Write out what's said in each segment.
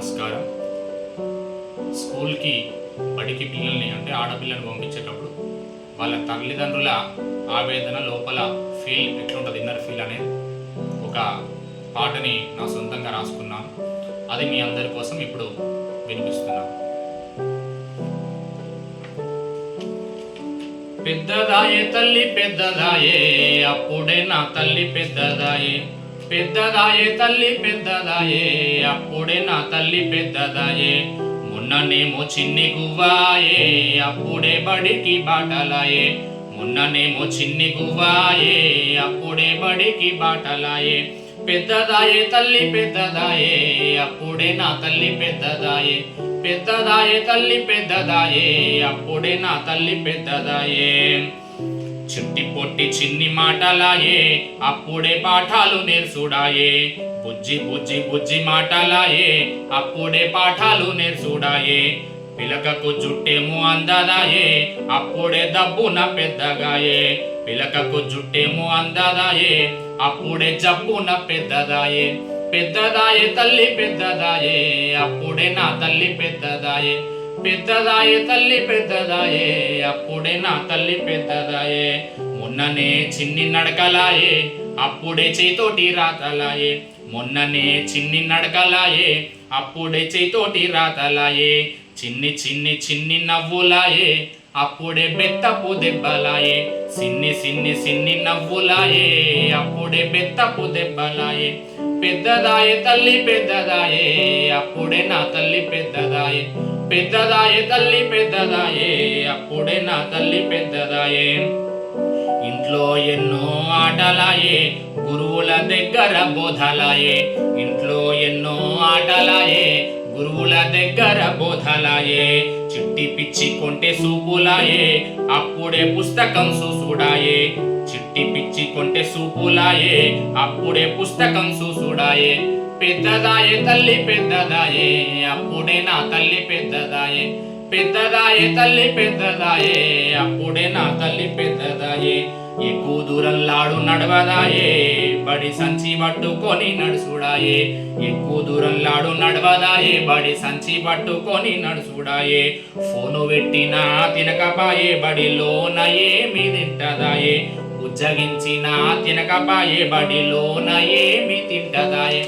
నమస్కారం. స్కూల్కి బడికి పిల్లల్ని అంటే ఆడపిల్లల్ని పంపించేటప్పుడు వాళ్ళ తల్లిదండ్రుల ఆవేదన లోపల ఫీల్ ఎట్లుంటుంది, ఇన్నర్ ఫీల్ అనేది ఒక పాటని నా సొంతంగా రాసుకున్నాను. అది మీ అందరి కోసం ఇప్పుడు వినిపిస్తున్నాను. పెద్దదాయే తల్లి పెద్దదాయే, అప్పుడే నా తల్లి పెద్దదాయే. పెద్దదాయే తల్లి పెద్దదాయే, అప్పుడే నా తల్లి పెద్దదాయే. మొన్ననేమో చిన్ని గువ్వాయే, అప్పుడే బడికి బాటలాయే. మొన్ననేమో చిన్ని గువ్వాయే, అప్పుడే బడికి బాటలాయే. పెద్దదాయే తల్లి పెద్దదాయే, అప్పుడే నా తల్లి పెద్దదాయే. పెద్దదాయే తల్లి పెద్దదాయే, అప్పుడే నా తల్లి పెద్దదాయే. చిట్టి పొట్టి చిన్ని మాటలాయే, అప్పుడే పాఠాలు నేర్చుడాయే. బుజ్జి బుజ్జి బుజ్జి మాటలాయే, అప్పుడే పాఠాలు నేర్చుడాయే. పిలకకు జుట్టేమో అందదాయే, అప్పుడే దబ్బున పెద్దగాయే. పిలకకు జుట్టేమో అందదాయే, అప్పుడే జబ్బున పెద్దదాయే. పెద్దదాయే తల్లి పెద్దదాయే, అప్పుడే నా తల్లి పెద్దదాయే. పెద్దదాయే తల్లి పెద్దదాయే, అప్పుడే నా తల్లి పెద్దదాయే. మొన్ననే చిన్ని నడకలాయే, అప్పుడే చేతోటి రాతలాయే. మొన్ననే చిన్ని నడకలాయే, అప్పుడే చేతోటి రాతలాయే. చిన్ని చిన్ని చిన్ని నవ్వులాయే, అప్పుడే బెత్తపు దెబ్బలాయే. సిన్ని సిన్ని సిన్ని నవ్వులాయే, అప్పుడే బెత్తపు దెబ్బలాయే. పెద్దదాయే తల్లి పెద్దదాయే, అప్పుడే నా తల్లి పెద్దదాయే. పెద్దదాయే తల్లి పెద్దదాయే, అప్పుడే నా తల్లి పెద్దదాయే. ఇంట్లో ఎన్నో ఆటలాయే, గురువుల దగ్గర బోధలాయే. ఇంట్లో ఎన్నో ఆటలాయే, గురువుల దగ్గర బోధలాయే. చిట్టి పిచ్చి కొంటే సూపులాయే, అప్పుడే పుస్తకం చూసుడాయే. చిట్టి పిచ్చి కొంటే సూపులాయే, అప్పుడే పుస్తకం చూసుడాయే. పెద్దదాయే తల్లి పెద్దదాయే, అప్పుడే నా తల్లి పెద్దదాయే. పెద్దదాయే తల్లి పెద్దదాయే, అప్పుడే నా తల్లి పెద్దదాయే. ఎక్కువ దూరంలాడు నడవదాయే, బడి సంచి పట్టుకొని నడుసుడాయే. ఎక్కువ దూరంలాడు నడవదాయే, బడి సంచి పట్టుకొని నడుసుడాయే. ఫోను పెట్టినా తినకపాయే, బడిలోన ఏమి తింటదాయే. ఉజ్జగించిన తినకపాయే, బడిలోన ఏమి తింటదాయే.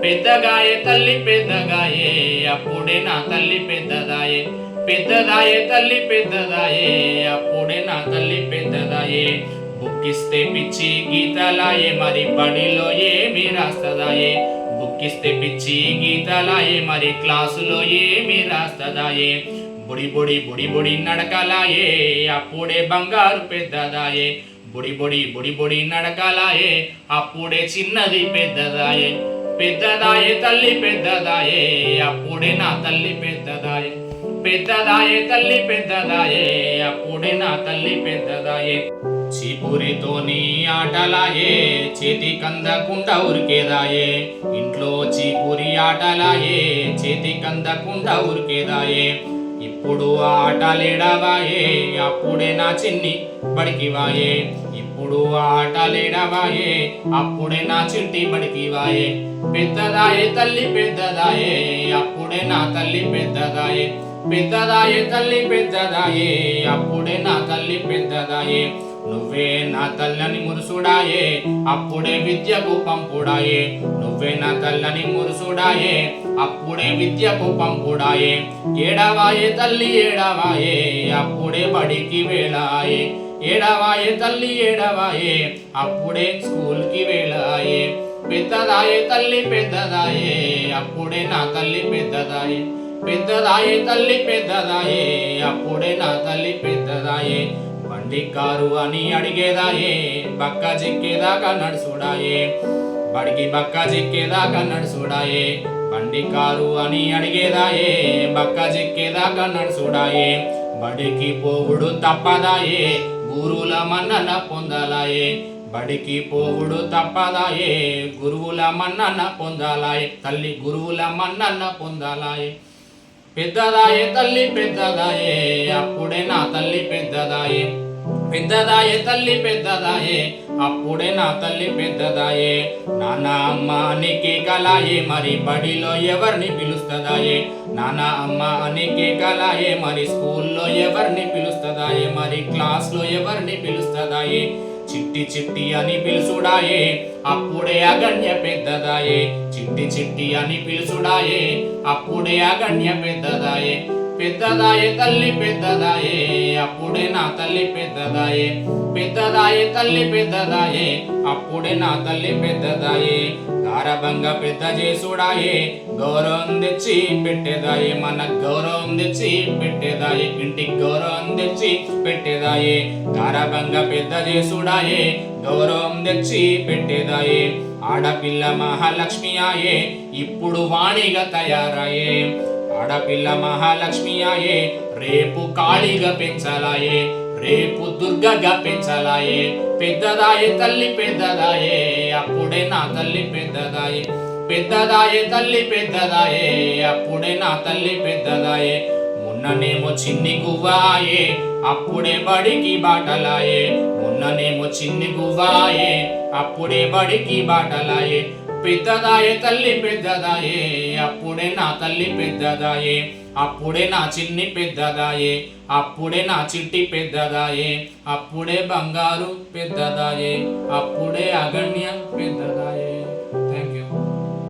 పెద్దగాయే తల్లి పెద్దగాయే, అప్పుడే నా తల్లి పెద్దదాయే. పెద్దదాయే తల్లి పెద్దదాయే, అప్పుడే నా తల్లి పెద్దదాయే. బుక్కిస్తే పిచ్చి గీతలాయే, మరి బడిలో ఏమి రాస్తదాయే. బుక్కిస్తే పిచ్చి గీతలాయే, మరి క్లాసులో ఏమి రాస్తదాయే. బుడి బుడి బుడి బుడి నడకలాయే, అప్పుడే బంగారు పెద్దదాయే. బుడి బుడి బుడి బుడి నడకలాయే, అప్పుడే చిన్నది పెద్దదాయే. పెద్దదాయే తల్లి పెద్దదాయే, అప్పుడే నా తల్లి పెద్దదాయే. పెద్దదాయే తల్లి పెద్దదాయే, అప్పుడే నా తల్లి పెద్దదాయే. చీపురితోని ఆటలాయే, చేతి కందకుండా ఉరికేదాయే. ఇంట్లో చీపురి ఆటలాయే, చేతి కందకుండా ఉరికేదాయే. ఇప్పుడు ఆటలేడవాయే, అప్పుడే నా చిన్ని బడికి వాయే. ఇప్పుడు ఆటలేడవాయే, అప్పుడే నా చిట్టి బడికి వాయే. పెద్దదాయే తల్లి పెద్దదాయే, అప్పుడే నా తల్లి పెద్దదాయే. పెద్దదాయే తల్లి పెద్దదాయే, అప్పుడే నా తల్లి పెద్దదాయే. నువ్వే నా తల్లని మురుసుడాయే, అప్పుడే విద్యకు పంపుడాయే. నువ్వే నా తల్లని మురుసుడాయే, అప్పుడే విద్యకు పంపుడాయే. ఏడవాయే తల్లి ఏడవాయే, అప్పుడే బడికి వేళాయే. ఏడవాయే తల్లి ఏడవాయే, అప్పుడే స్కూల్కి వేళాయే. పెద్దదాయే తల్లి పెద్దదాయే, అప్పుడే నా తల్లి పెద్దదాయే. పెద్దదాయే తల్లి పెద్దదాయే, అప్పుడే నా తల్లి పెద్దదాయే. బండి కారు అని అడిగేదాయే, బక్క చిక్కేదాకా నడుసుడాయే. బడికి బక్క చిక్కేదాకా నడుసుడాయే. బండి కారు అని అడిగేదాయే, బక్క చిక్కేదాకా నడుసుడాయే. బడికి పోవుడు తప్పదాయే, గురువుల మన్నన పొందలాయే. బడికి పోవుడు తప్పదాయే, గురువుల మన్నన పొందాలాయే. తల్లి గురువుల మన్నన పొందాలాయే. పెద్దదాయే తల్లి పెద్దదాయే, అప్పుడే నా తల్లి పెద్దదాయే. పెద్దదాయే తల్లి పెద్దదాయే అప్పుడే నా తల్లి పెద్దదాయే. నాన్న అమ్మ అనికి కలాయే మరి బడిలో ఎవరిని పిలుస్తదాయే. నాన్న అమ్మ అనికి కలాయే మరి స్కూల్లో ఎవరిని పిలుస్తదాయే. మరి క్లాస్లో ఎవరిని పిలుస్తదాయే. చిట్టి చిట్టి అని పిలుసుడాయే అప్పుడే అగణ్య పెద్దదాయే. చిట్టి చిట్టి అని పిలుసుడాయే అప్పుడే అగణ్య పెద్దదాయే. పెద్దదాయే తల్లి పెద్దదాయే అప్పుడే నా తల్లి పెద్దదాయే. పెద్దదాయే తల్లి పెద్దదాయే అప్పుడే నా తల్లి పెద్దదాయే. గారభంగా పెద్ద చేసుడాయే గౌరవం తెచ్చి పెట్టేదాయే. మన గౌరవం తెచ్చి పెట్టేదాయే. ఇంటికి గౌరవం తెచ్చి పెట్టేదాయే. గారభంగా పెద్ద చేసుడాయే గౌరవం తెచ్చి పెట్టేదాయే. ఆడపిల్ల మహాలక్ష్మి ఆయే ఇప్పుడు వాణిగా తయారాయే. ఆడపిల్ల మహాలక్ష్మి ఆయే రేపు కాళీగా పెంచాలాయే. రేపు దుర్గగా పెంచాలాయే. పెద్దదాయే తల్లి పెద్దదాయే అప్పుడే నా తల్లి పెద్దదాయే. పెద్దదాయే తల్లి పెద్దదాయే అప్పుడే నా తల్లి పెద్దదాయే. మొన్ననేమో చిన్ని గువ్వాయే అప్పుడే బడికి బాటలాయే. మొన్ననేమో చిన్ని గువ్వాయే అప్పుడే బడికి బాటలాయే. పెద్దదాయే తల్లి పెద్దదాయే అప్పుడే నా తల్లి పెద్దదాయే. అప్పుడే నా చిన్ని పెద్దదాయే. అప్పుడే నా చిట్టి పెద్దదాయే. అప్పుడే బంగారు పెద్దదాయే. అప్పుడే అగణ్య పెద్దదాయే.